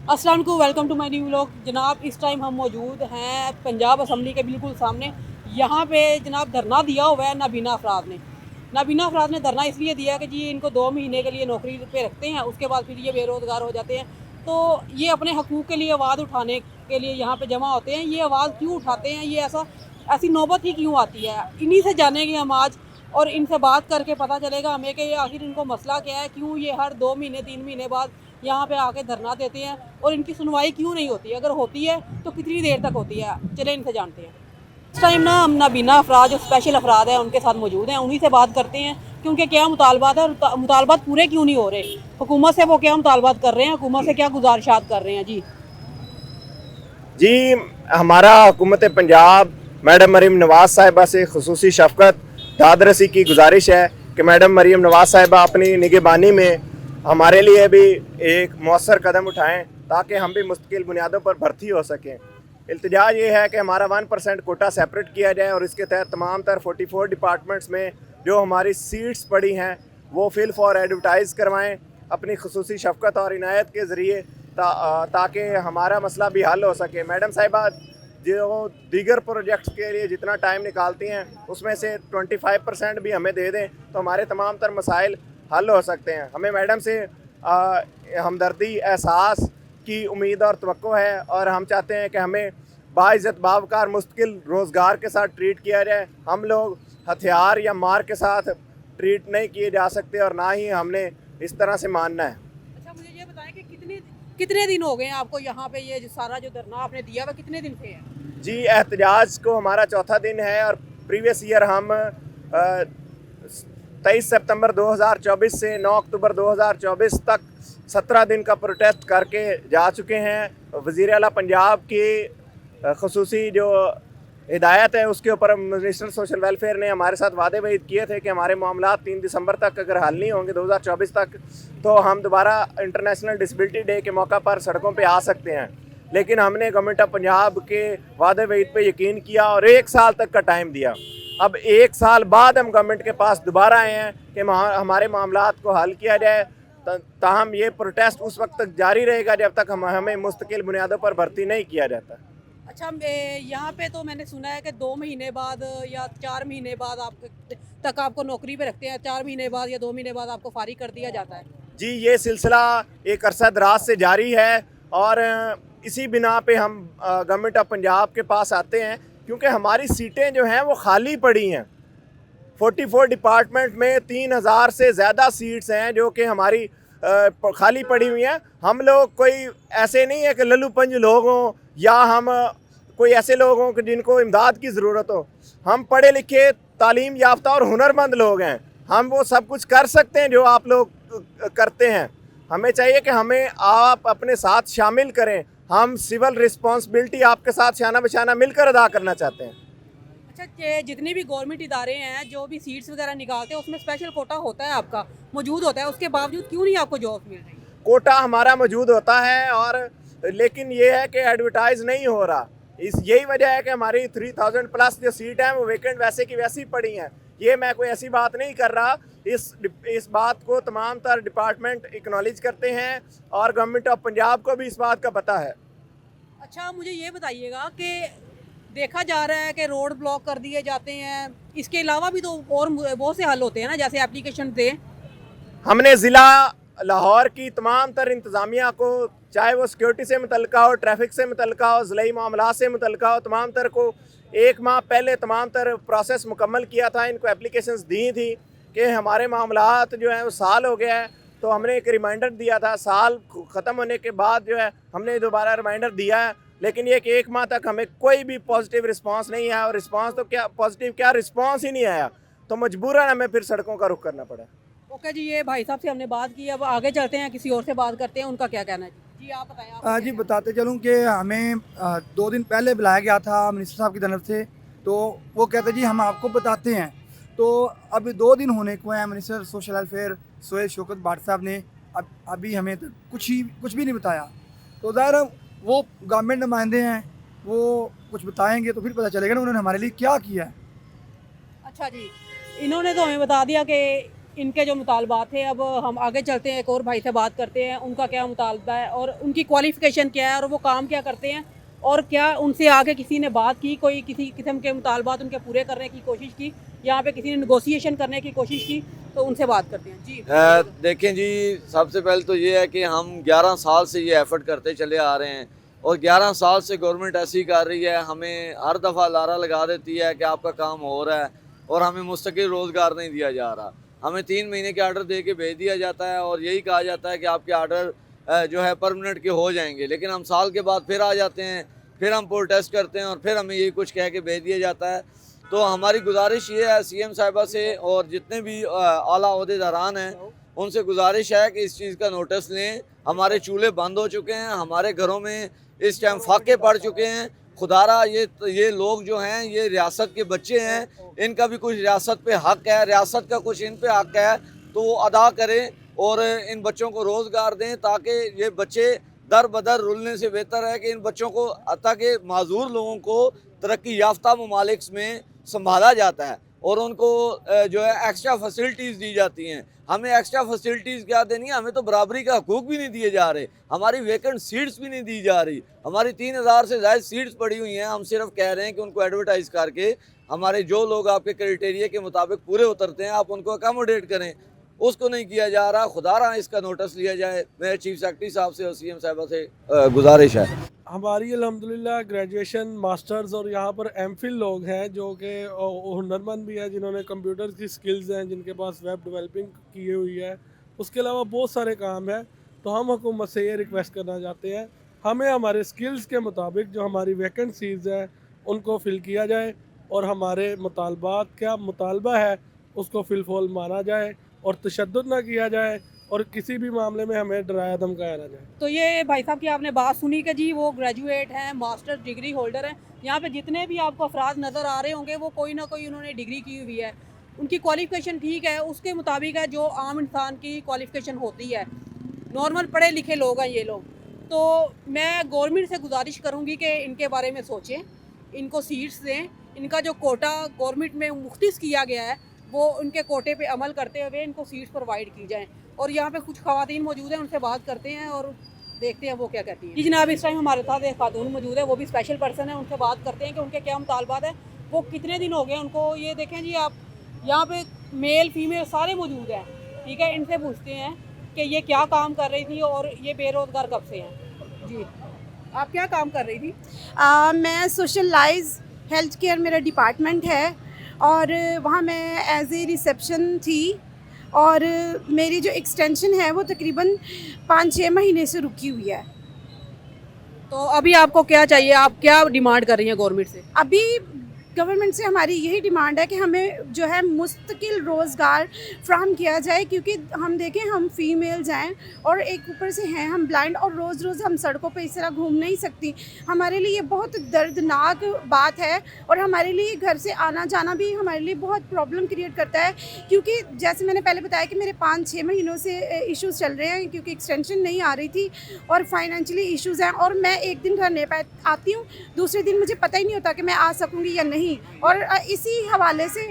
अस्सलाम वालेकुम, welcome to my new vlog. जनाब, इस टाइम हम मौजूद हैं पंजाब असम्बली के बिल्कुल सामने। यहाँ पे जनाब धरना दिया हुआ है नाबीना अफराद ने। नाबीना अफराद ने धरना इसलिए दिया कि जी इनको 2 महीने के लिए नौकरी पे रखते हैं, उसके बाद फिर ये बेरोज़गार हो जाते हैं। तो ये अपने हकूक़ के लिए आवाज़ उठाने के लिए यहाँ पे जमा होते हैं। ये आवाज़ क्यों उठाते हैं, ये ऐसी नौबत ही क्यों आती है, इन्हीं से जानेंगे हम आज। और इनसे बात करके पता चलेगा हमें कि ये आखिर इनको मसला क्या है, क्यों ये हर 2 महीने 3 महीने बाद यहाँ पे आके धरना देते हैं और इनकी सुनवाई क्यों नहीं होती है। अगर होती है तो कितनी देर तक होती है, चले इनसे जानते हैं। इस टाइम ना हम नाबीना अफराद जो स्पेशल अफराद हैं उनके साथ मौजूद हैं, उन्हीं से बात करते हैं कि उनके क्या मुतालबात है और मुतालबात पूरे क्यों नहीं हो रहे। हुकूमत से वो क्या मुतालबात कर रहे हैं, हुकूमत से क्या गुजारिशात कर रहे हैं। जी जी, हमारा हुकूमत पंजाब मैडम मरीम नवाज़ साहिबा से खुसूसी शफ़क़त दादरसी की गुजारिश है कि मैडम मरीम नवाज़ साहिबा अपनी निगहबानी में हमारे लिए भी एक मौसर कदम उठाएं ताकि हम भी मुस्तकिल बुनियादों पर भर्ती हो सकें। इल्तिजा ये है कि हमारा 1% कोटा सेपरेट किया जाए और इसके तहत तमाम तर 44 डिपार्टमेंट्स में जो हमारी सीट्स पड़ी हैं वो फिल फॉर एडवर्टाइज़ करवाएँ अपनी खुसूसी शफ़क़त और इनायत के ज़रिए ताकि हमारा मसला भी हल हो सके। मैडम साहिबा जो दीगर प्रोजेक्ट्स के लिए जितना टाइम निकालती हैं उसमें से 25% भी हमें दे दें तो हमारे तमाम तर मसाइल हल हो सकते हैं। हमें मैडम से हमदर्दी, एहसास की उम्मीद और तवक्को है और हम चाहते हैं कि हमें बाइज़्ज़त बावकार मुस्तकिल रोज़गार के साथ ट्रीट किया जाए। हम लोग हथियार या मार के साथ ट्रीट नहीं किए जा सकते और ना ही हमने इस तरह से मानना है। अच्छा, मुझे ये बताएं कि कितने कितने दिन हो गए हैं आपको यहाँ पे, ये सारा जो धरना आपने दिया हुआ कितने दिन से है। जी, एहतजाज को हमारा चौथा दिन है और प्रीवियस ईयर हम 23 सितंबर 2024 से 9 अक्टूबर 2024 तक 17 दिन का प्रोटेस्ट करके जा चुके हैं। वज़ीर आला पंजाब की खुसूसी जो हिदायत है उसके ऊपर मिनिस्टर सोशल वेलफेयर ने हमारे साथ वादे वहीद किए थे कि हमारे मामला 3 दिसंबर तक अगर हल नहीं होंगे 2024 तक तो हम दोबारा इंटरनेशनल डिसेबिलिटी डे के मौका पर सड़कों पे आ सकते हैं। लेकिन हमने गवर्नमेंट ऑफ पंजाब के वादे वहीद पे यकीन किया और 1 साल तक का टाइम दिया। अब 1 साल बाद हम गवर्नमेंट के पास दोबारा आए हैं कि हमारे मामलात को हल किया जाए। ताहम ये प्रोटेस्ट उस वक्त तक जारी रहेगा जब तक हमें मुस्तकिल बुनियादों पर भर्ती नहीं किया जाता। अच्छा, यहाँ पे तो मैंने सुना है कि 2 महीने बाद या 4 महीने बाद आपको नौकरी पे रखते हैं, 4 महीने बाद या 2 महीने बाद आपको फारिग कर दिया जाता है। जी, ये सिलसिला एक अरसा दराज से जारी है और इसी बिना पे हम गवर्नमेंट ऑफ पंजाब के पास आते हैं क्योंकि हमारी सीटें जो हैं वो खाली पड़ी हैं। 44 डिपार्टमेंट में 3000 से ज़्यादा सीट्स हैं जो कि हमारी खाली पड़ी हुई हैं। हम लोग कोई ऐसे नहीं है कि लल्लू-पंज लोग हों या हम कोई ऐसे लोग हों कि जिनको इमदाद की ज़रूरत हो। हम पढ़े लिखे, तालीम याफ्ता और हुनरमंद लोग हैं। हम वो सब कुछ कर सकते हैं जो आप लोग करते हैं। हमें चाहिए कि हमें आप अपने साथ शामिल करें। हम सिविल रिस्पॉन्सिबिलिटी आपके साथ शाना बशाना मिलकर अदा करना चाहते हैं। अच्छा, जितने भी गवर्नमेंट इदारे हैं जो भी सीट्स वगैरह निकालते हैं उसमें स्पेशल कोटा होता है, आपका मौजूद होता है, उसके बावजूद क्यों नहीं आपको जॉब मिल रही। कोटा हमारा मौजूद होता है और लेकिन ये है कि एडवर्टाइज़ नहीं हो रहा। यही वजह है कि हमारी 3000 प्लस जो सीट हैं वो वैकेंट वैसे की वैसी पड़ी हैं। ये मैं कोई ऐसी बात नहीं कर रहा। इस बात को तमाम तर डिपार्टमेंट एक्नॉलेज करते हैं और गवर्नमेंट ऑफ पंजाब को भी इस बात का पता है। अच्छा, मुझे ये बताइएगा कि देखा जा रहा है कि रोड ब्लॉक कर दिए जाते हैं, इसके अलावा भी तो और बहुत से हल होते हैं ना, जैसे एप्लीकेशन दे। हमने ज़िला लाहौर की तमाम तर इंतज़ामिया को, चाहे वो सिक्योरिटी से मुतल्लिका हो, ट्रैफिक से मुतल्लिका हो, ज़िलाई मामलात से मुतल्लिका हो, तमाम तर को 1 माह पहले तमाम तर प्रोसेस मुकम्मल किया था। इनको एप्लीकेशंस दी थी कि हमारे मामलात जो हैं वो साल हो गया है, तो हमने एक रिमाइंडर दिया था। साल ख़त्म होने के बाद जो है हमने दोबारा रिमाइंडर दिया है, लेकिन ये कि 1 माह तक हमें कोई भी पॉजिटिव रिस्पांस नहीं आया और रिस्पांस तो क्या पॉजिटिव, क्या रिस्पांस ही नहीं आया, तो मजबूरन हमें फिर सड़कों का रुख करना पड़ा। ओके जी, ये भाई साहब से हमने बात की, अब आगे चलते हैं, किसी और से बात करते हैं, उनका क्या कहना है। जी आप बताएं। जी बताते चलूँ कि हमें 2 दिन पहले बुलाया गया था मिनिस्टर साहब की तरफ से, तो वो कहते जी हम आपको बताते हैं। तो अभी 2 दिन होने को हैं, minister social welfare Sohail Shaukat Bhat sahab ने अभी हमें तक कुछ भी नहीं बताया। तो ज़ाहिर है वो गवर्नमेंट नुमाइंदे हैं, वो कुछ बताएंगे तो फिर पता चलेगा ना उन्होंने हमारे लिए क्या किया है। अच्छा जी, इन्होंने तो हमें बता दिया कि इनके जो मुतालबात थे, अब हम आगे चलते हैं, एक और भाई से बात करते हैं उनका क्या मुतालबा है और उनकी क्वालिफ़िकेशन क्या है और वो काम क्या करते हैं, और क्या उनसे आगे किसी ने बात की, कोई किसी किस्म के मुतालबात उनके पूरे करने की कोशिश की, यहाँ पे किसी ने नेगोशिएशन करने की कोशिश की, तो उनसे बात करते हैं। जी देखें जी, सबसे पहले तो ये है कि हम 11 साल से ये एफ़र्ट करते चले आ रहे हैं और 11 साल से गवर्नमेंट ऐसी कर रही है, हमें हर दफ़ा लारा लगा देती है कि आपका काम हो रहा है और हमें मुस्तकिल रोज़गार नहीं दिया जा रहा। हमें 3 महीने के आर्डर दे के भेज दिया जाता है और यही कहा जाता है कि आपके आर्डर जो है परमानेंट के हो जाएंगे, लेकिन हम साल के बाद फिर आ जाते हैं, फिर हम प्रोटेस्ट करते हैं और फिर हमें यही कुछ कह के भेज दिया जाता है। तो हमारी गुजारिश ये है सीएम साहिबा से और जितने भी आला ओहदेदारान हैं उनसे गुजारिश है कि इस चीज़ का नोटिस लें। हमारे चूल्हे बंद हो चुके हैं, हमारे घरों में इस टाइम फाके पड़ चुके हैं। खुदारा ये लोग जो हैं ये रियासत के बच्चे हैं, इनका भी कुछ रियासत पे हक है, रियासत का कुछ इन पे हक है, तो वो अदा करें और इन बच्चों को रोज़गार दें ताकि ये बच्चे दर बदर रुलने से बेहतर है कि इन बच्चों को ताकि माजूर लोगों को तरक्की याफ्ता ममालिक में संभाला जाता है और उनको जो है एक्स्ट्रा फैसिलिटीज़ दी जाती हैं। हमें एक्स्ट्रा फैसिलिटीज़ क्या देनी है, हमें तो बराबरी का हकूक़ भी नहीं दिए जा रहे, हमारी वैकेंट सीट्स भी नहीं दी जा रही, हमारी 3000 से ज़्यादा सीट्स पड़ी हुई हैं। हम सिर्फ कह रहे हैं कि उनको एडवर्टाइज़ करके हमारे जो लोग आपके क्राइटेरिया के मुताबिक पूरे उतरते हैं आप उनको अकोमोडेट करें, उसको नहीं किया जा रहा। खुदारा इसका नोटिस लिया जाए। मेरे चीफ सेक्रेटरी साहब से और सीएम साहिबा से गुजारिश है। हमारी अल्हम्दुलिल्लाह ग्रेजुएशन मास्टर्स और यहाँ पर एमफिल लोग हैं जो कि हुनरमंद भी हैं, जिन्होंने कंप्यूटर की स्किल्स हैं, जिनके पास वेब डेवलपिंग की हुई है, उसके अलावा बहुत सारे काम हैं। तो हम हुकूमत से ये रिक्वेस्ट करना चाहते हैं हमें हमारे स्किल्स के मुताबिक जो हमारी वैकेंसीज़ हैं उनको फ़िल किया जाए और हमारे मुतालबात क्या मुतालबा है उसको फिलफॉल माना जाए और तशद्दुद ना किया जाए और किसी भी मामले में हमें डराया धमकाया ना जाए। तो ये भाई साहब की आपने बात सुनी कि जी वो ग्रेजुएट हैं, मास्टर डिग्री होल्डर हैं। यहाँ पे जितने भी आपको अफराद नज़र आ रहे होंगे वो कोई ना कोई उन्होंने डिग्री की हुई है, उनकी क्वालिफ़िकेशन ठीक है, उसके मुताबिक है जो आम इंसान की क्वालिफ़िकेशन होती है। नॉर्मल पढ़े लिखे लोग हैं ये लोग। तो मैं गवर्नमेंट से गुजारिश करूँगी कि इनके बारे में सोचें, इनको सीट्स दें, इनका जो कोटा गवर्नमेंट में मुख्तस किया गया है वो उनके कोटे पे अमल करते हुए इनको सीट्स प्रोवाइड की जाएँ। और यहाँ पे कुछ ख़वातीन मौजूद हैं, उनसे बात करते हैं और देखते हैं वो क्या कहती हैं। जी जनाब, इस टाइम हमारे साथ एक खातून मौजूद है, वो भी स्पेशल पर्सन है, उनसे बात करते हैं कि उनके क्या मुतालबात है, वो कितने दिन हो गए उनको। ये देखें जी आप, यहाँ पे मेल फीमेल सारे मौजूद हैं, ठीक है। इनसे पूछते हैं कि ये क्या काम कर रही थी और ये बेरोज़गार कब से हैं। जी आप क्या काम कर रही थी? मैं सोशलाइज हेल्थ केयर मेरा डिपार्टमेंट है और वहाँ मैं एज ए रिसेप्शन थी और मेरी जो एक्सटेंशन है वो तकरीबन 5-6 महीने से रुकी हुई है। तो अभी आपको क्या चाहिए, आप क्या डिमांड कर रही हैं गवर्नमेंट से? अभी गवर्नमेंट से हमारी यही डिमांड है कि हमें जो है मुस्तकिल रोज़गार फ्राहम किया जाए, क्योंकि हम देखें हम फीमेल्स हैं और एक ऊपर से हैं हम ब्लाइंड और रोज़ रोज़ हम सड़कों पे इस तरह घूम नहीं सकती। हमारे लिए ये बहुत दर्दनाक बात है और हमारे लिए घर से आना जाना भी हमारे लिए बहुत प्रॉब्लम क्रिएट करता है, क्योंकि जैसे मैंने पहले बताया कि मेरे 5-6 महीनों से इश्यूज़ चल रहे हैं क्योंकि एक्सटेंशन नहीं आ रही थी और फाइनेंशियली इश्यूज़ हैं। और मैं एक दिन घर नहीं आती हूँ, दूसरे दिन मुझे पता ही नहीं होता कि मैं आ सकूँगी या नहीं, और इसी हवाले से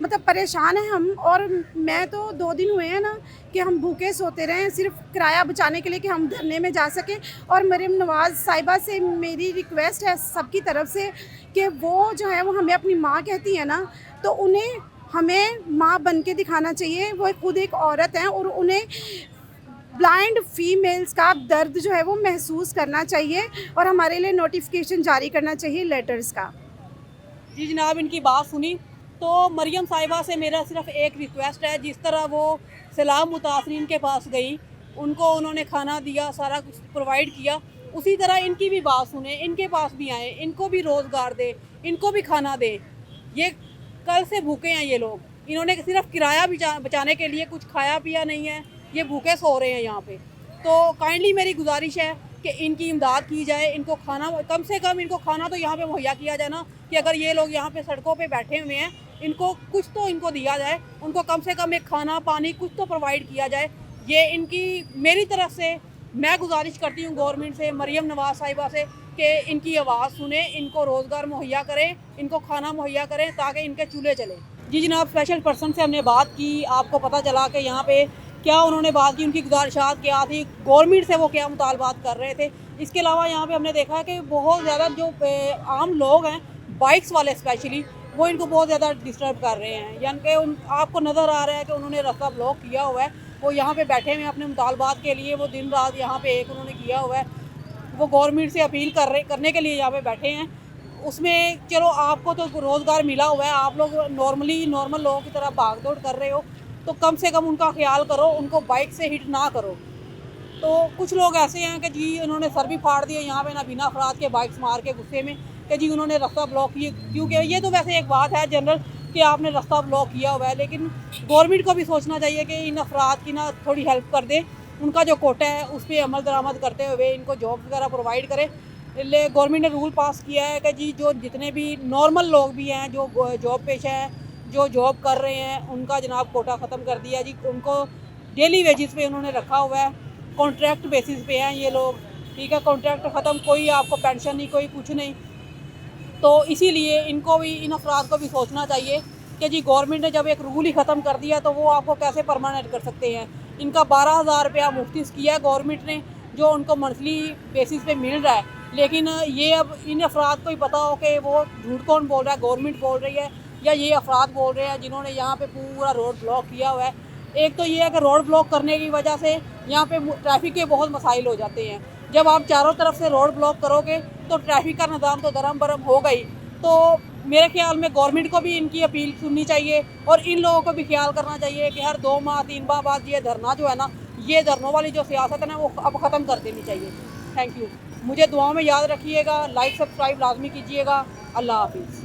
मतलब परेशान हैं हम। और मैं तो 2 दिन हुए हैं ना कि हम भूखे सोते रहे, सिर्फ किराया बचाने के लिए कि हम धरने में जा सकें। और मरीम नवाज़ साहिबा से मेरी रिक्वेस्ट है सबकी तरफ से कि वो जो है वो हमें अपनी माँ कहती है ना, तो उन्हें हमें माँ बन के दिखाना चाहिए। वो खुद एक औरत हैं और उन्हें ब्लाइंड फीमेल्स का दर्द जो है वो महसूस करना चाहिए और हमारे लिए नोटिफिकेशन जारी करना चाहिए लेटर्स का। जी जनाब, इनकी बात सुनी। तो मरियम साहिबा से मेरा सिर्फ एक रिक्वेस्ट है, जिस तरह वो सैलाब मुतासरीन के पास गई, उनको उन्होंने खाना दिया, सारा कुछ प्रोवाइड किया, उसी तरह इनकी भी बात सुने, इनके पास भी आए, इनको भी रोज़गार दे, इनको भी खाना दे। ये कल से भूखे हैं ये लोग, इन्होंने सिर्फ किराया बचाने के लिए कुछ खाया पिया नहीं है, ये भूखे सो रहे हैं यहाँ पे। तो काइंडली मेरी गुजारिश है कि इनकी इमदाद की जाए, इनको खाना कम से कम इनको खाना तो यहाँ पे मुहैया किया जाए ना, कि अगर ये लोग यहाँ पे सड़कों पे बैठे हुए हैं, इनको कुछ तो इनको दिया जाए, उनको कम से कम एक खाना पानी कुछ तो प्रोवाइड किया जाए। ये इनकी मेरी तरफ से मैं गुजारिश करती हूँ गवर्नमेंट से, मरियम नवाज़ साहिबा से, कि इनकी आवाज़ सुने, इनको रोज़गार मुहैया करें, इनको खाना मुहैया करें ताकि इनके चूल्हे चले। जी जनाब, स्पेशल पर्सन से हमने बात की, आपको पता चला कि यहाँ पे क्या उन्होंने बात की, उनकी गुजारिशात क्या थी, गवर्नमेंट से वो क्या मुतालबात कर रहे थे। इसके अलावा यहाँ पे हमने देखा है कि बहुत ज़्यादा जो आम लोग हैं, बाइक्स वाले स्पेशली, वो इनको बहुत ज़्यादा डिस्टर्ब कर रहे हैं। यानी कि आपको नज़र आ रहा है कि उन्होंने रास्ता ब्लॉक किया हुआ है, वो यहाँ पे बैठे हुए हैं अपने मुतालबात के लिए, वो दिन रात यहाँ पे एक उन्होंने किया हुआ है, वो गवर्नमेंट से अपील करने के लिए यहाँ पे बैठे हैं। उसमें चलो आपको तो रोज़गार मिला हुआ है, आप लोग नॉर्मल लोगों की तरह भाग दौड़ कर रहे हो, तो कम से कम उनका ख्याल करो, उनको बाइक से हिट ना करो। तो कुछ लोग ऐसे हैं कि जी उन्होंने सर भी फाड़ दिए यहाँ पे नाबीना अफराद के बाइक्स मार के गुस्से में कि जी उन्होंने रास्ता ब्लॉक किए। क्योंकि ये तो वैसे एक बात है जनरल कि आपने रास्ता ब्लॉक किया हुआ है, लेकिन गवर्नमेंट को भी सोचना चाहिए कि इन अफराद की ना थोड़ी हेल्प कर दे, उनका जो कोटा है उस पर अमल दरामद करते हुए इनको जॉब वगैरह प्रोवाइड करे। इसलिए गवर्नमेंट ने रूल पास किया है कि जी जो जितने भी नॉर्मल लोग भी हैं, जो जॉब पेशा हैं, जो जॉब कर रहे हैं, उनका जनाब कोटा ख़त्म कर दिया जी। उनको डेली वेजेस पे उन्होंने रखा हुआ है, कॉन्ट्रैक्ट बेसिस पे हैं ये लोग, ठीक है, कॉन्ट्रैक्ट ख़त्म, कोई आपको पेंशन नहीं, कोई कुछ नहीं। तो इसीलिए इनको भी, इन अफराद को भी सोचना चाहिए कि जी गवर्नमेंट ने जब एक रूल ही ख़त्म कर दिया तो वो आपको कैसे परमानेंट कर सकते हैं। इनका 12,000 रुपया मुफ्त किया है गवर्नमेंट ने, जो उनको मंथली बेसिस पे मिल रहा है। लेकिन ये अब इन अफराद को ही पता हो कि वो झूठ कौन बोल रहा है, गवर्नमेंट बोल रही है या ये अफराद बोल रहे हैं जिन्होंने यहाँ पे पूरा रोड ब्लॉक किया हुआ है। एक तो ये है कि रोड ब्लॉक करने की वजह से यहाँ पे ट्रैफिक के बहुत मसाइल हो जाते हैं। जब आप चारों तरफ से रोड ब्लॉक करोगे तो ट्रैफिक का निज़ाम तो दरम बरम होगा ही। तो मेरे ख्याल में गवर्नमेंट को भी इनकी अपील सुननी चाहिए और इन लोगों को भी ख्याल करना चाहिए कि हर 2 माह 3 माह बाद ये धरना जो है ना, ये धरनों वाली जो सियासत है ना, वो अब ख़त्म कर देनी चाहिए। Thank you. मुझे दुआओं में याद रखिएगा, लाइक सब्सक्राइब लाजमी कीजिएगा। अल्लाह हाफिज़।